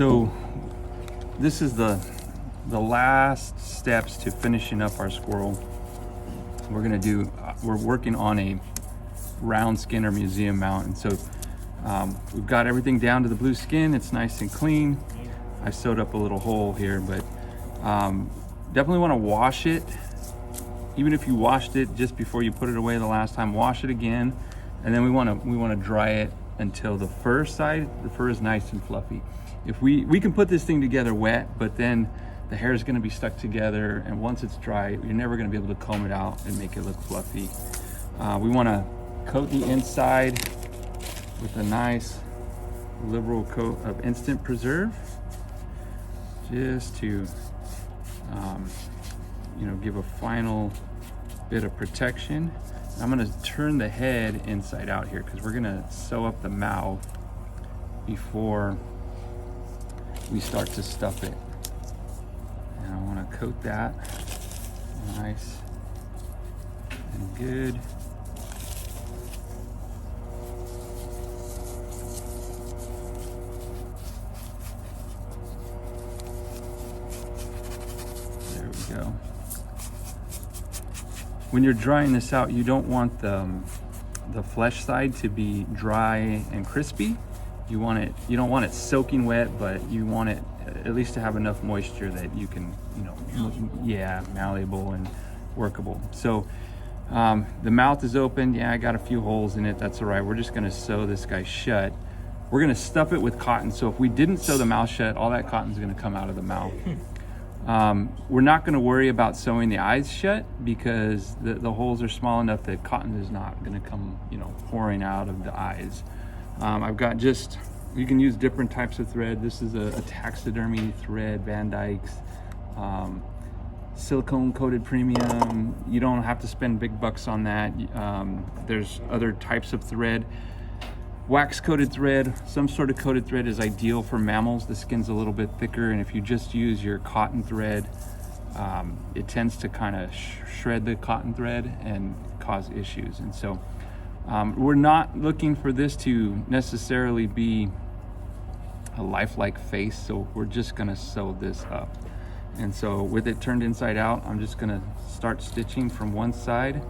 So this is the last steps to finishing up our squirrel. We're working on a round skin or museum mount, and so we've got everything down to the blue skin. It's nice and clean. I sewed up a little hole here, but definitely want to wash it. Even if you washed it just before you put it away the last time, wash it again, and then we want to dry it until the fur is nice and fluffy. If we can put this thing together wet, but then the hair is going to be stuck together, and once it's dry, you're never going to be able to comb it out and make it look fluffy. We want to coat the inside with a nice liberal coat of instant preserve, just to give a final bit of protection. I'm going to turn the head inside out here because we're going to sew up the mouth before we start to stuff it. And I want to coat that nice and good. There we go. When you're drying this out, you don't want the flesh side to be dry and crispy. You don't want it soaking wet, but you want it at least to have enough moisture that you can, malleable and workable. So the mouth is open. Yeah, I got a few holes in it. That's all right. We're just gonna sew this guy shut. We're gonna stuff it with cotton. So if we didn't sew the mouth shut, all that cotton's gonna come out of the mouth. We're not going to worry about sewing the eyes shut because the holes are small enough that cotton is not going to come, pouring out of the eyes. I've got you can use different types of thread. This is a taxidermy thread, Van Dyke's, silicone coated premium. You don't have to spend big bucks on that. There's other types of thread. Wax coated thread, some sort of coated thread is ideal for mammals. The skin's a little bit thicker, and if you just use your cotton thread, it tends to kind of shred the cotton thread and cause issues. And so we're not looking for this to necessarily be a lifelike face, so we're just gonna sew this up. And so with it turned inside out, I'm just gonna start stitching from one side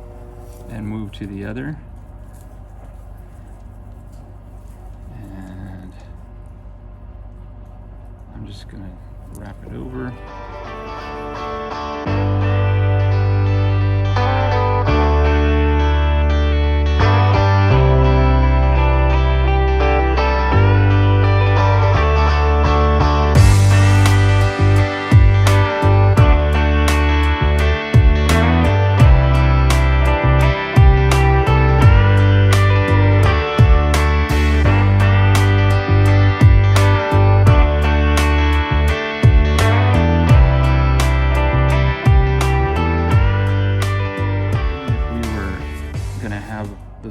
and move to the other. I'm just gonna wrap it over.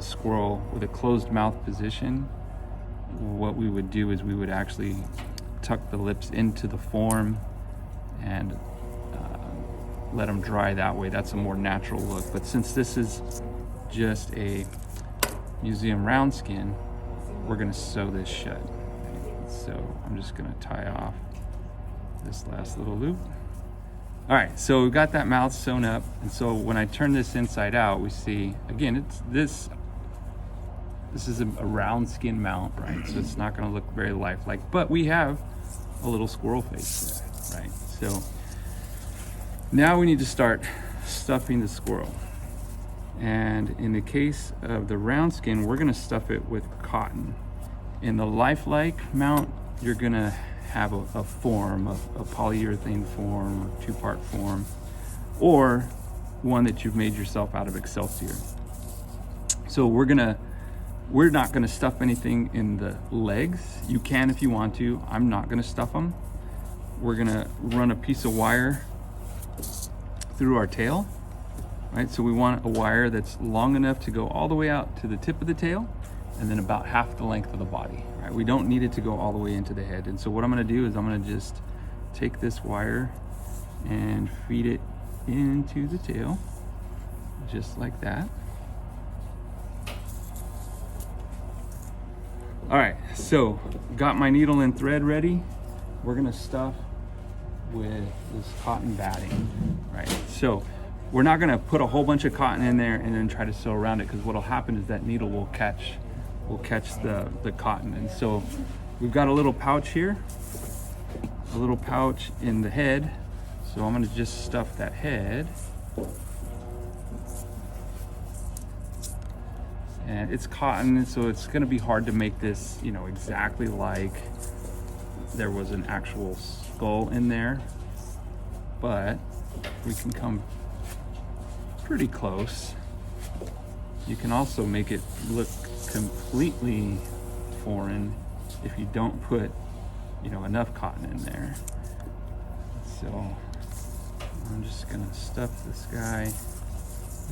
Squirrel with a closed mouth position, what we would do is we would actually tuck the lips into the form and let them dry that way. That's a more natural look. But since this is just a museum round skin, we're going to sew this shut. So I'm just going to tie off this last little loop. All right, so we've got that mouth sewn up, and so when I turn this inside out, we see again this is a round skin mount, right? So it's not going to look very lifelike, but we have a little squirrel face there, right? So now we need to start stuffing the squirrel. And in the case of the round skin, we're going to stuff it with cotton. In the lifelike mount, you're going to have a form, a polyurethane form, or two-part form, or one that you've made yourself out of Excelsior. So we're not gonna stuff anything in the legs. You can if you want to. I'm not gonna stuff them. We're gonna run a piece of wire through our tail, right? So we want a wire that's long enough to go all the way out to the tip of the tail, and then about half the length of the body, right? We don't need it to go all the way into the head. And so what I'm gonna do is I'm gonna just take this wire and feed it into the tail, just like that. All right, so got my needle and thread ready. we're gonna stuff with this cotton batting, right? So we're not gonna put a whole bunch of cotton in there and then try to sew around it, because what'll happen is that needle will catch the cotton. And so we've got a little pouch here, a little pouch in the head. So I'm gonna just stuff that head. And it's cotton, so it's gonna be hard to make this, you know, exactly like there was an actual skull in there, but we can come pretty close. You can also make it look completely foreign if you don't put, you know, enough cotton in there. So I'm just gonna stuff this guy.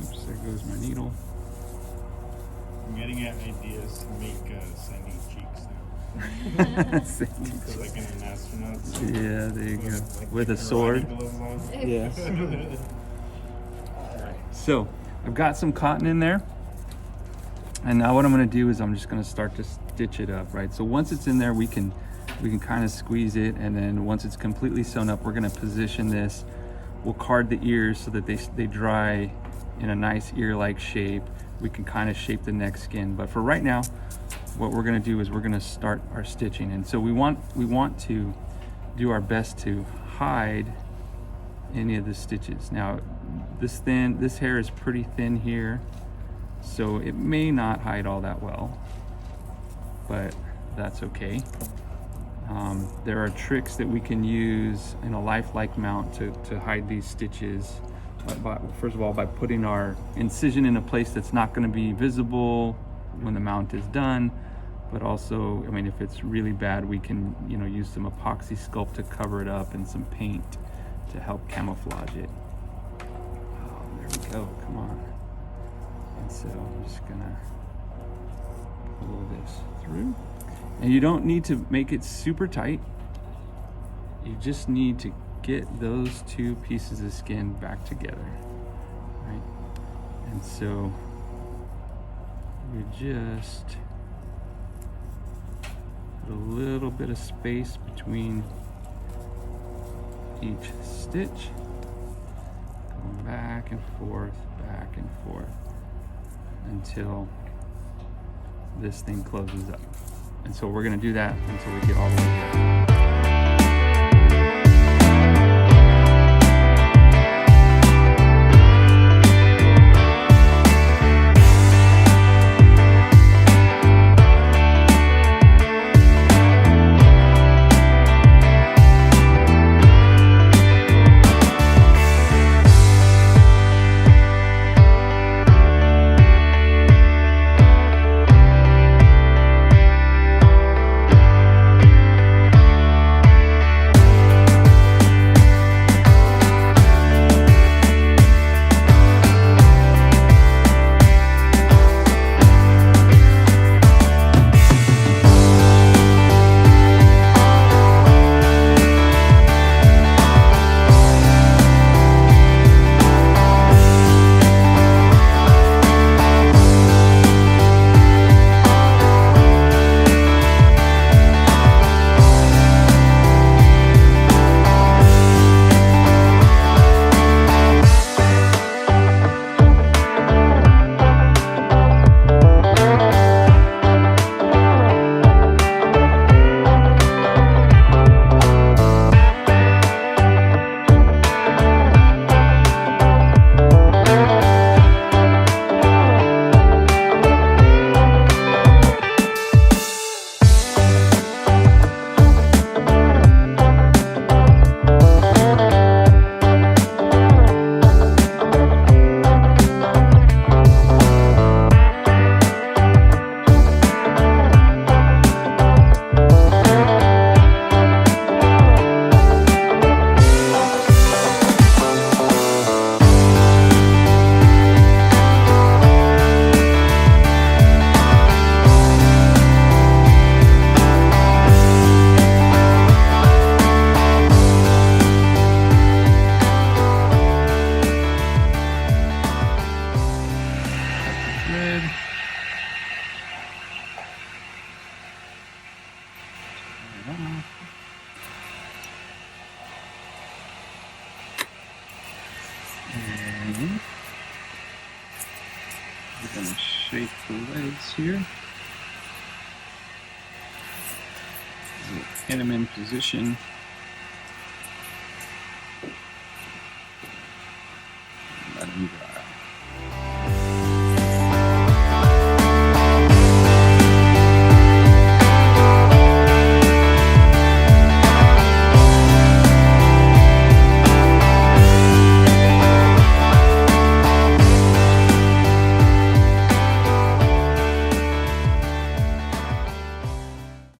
Oops, there goes my needle. I'm getting at ideas to make sandy cheeks now. So like in an astronaut. Yeah, there you go. Like With a sword. Yes. So I've got some cotton in there. And now what I'm gonna do is I'm just gonna start to stitch it up, right? So once it's in there, we can kind of squeeze it, and then once it's completely sewn up, we're gonna position this. We'll card the ears so that they dry in a nice ear-like shape. We can kind of shape the neck skin, but for right now, what we're gonna do is we're gonna start our stitching. And so we want to do our best to hide any of the stitches. Now, this hair is pretty thin here, so it may not hide all that well, but that's okay. There are tricks that we can use in a lifelike mount to hide these stitches. First of all, by putting our incision in a place that's not going to be visible when the mount is done, but also, I mean, if it's really bad, we can, you know, use some epoxy sculpt to cover it up and some paint to help camouflage it. Oh, there we go, come on. And so I'm just gonna pull this through. And you don't need to make it super tight. You just need to get those two pieces of skin back together, right? And so you just put a little bit of space between each stitch, going back and forth until this thing closes up. And so we're gonna do that until we get all the way there. And we're going to shape the legs here. Pin them in position.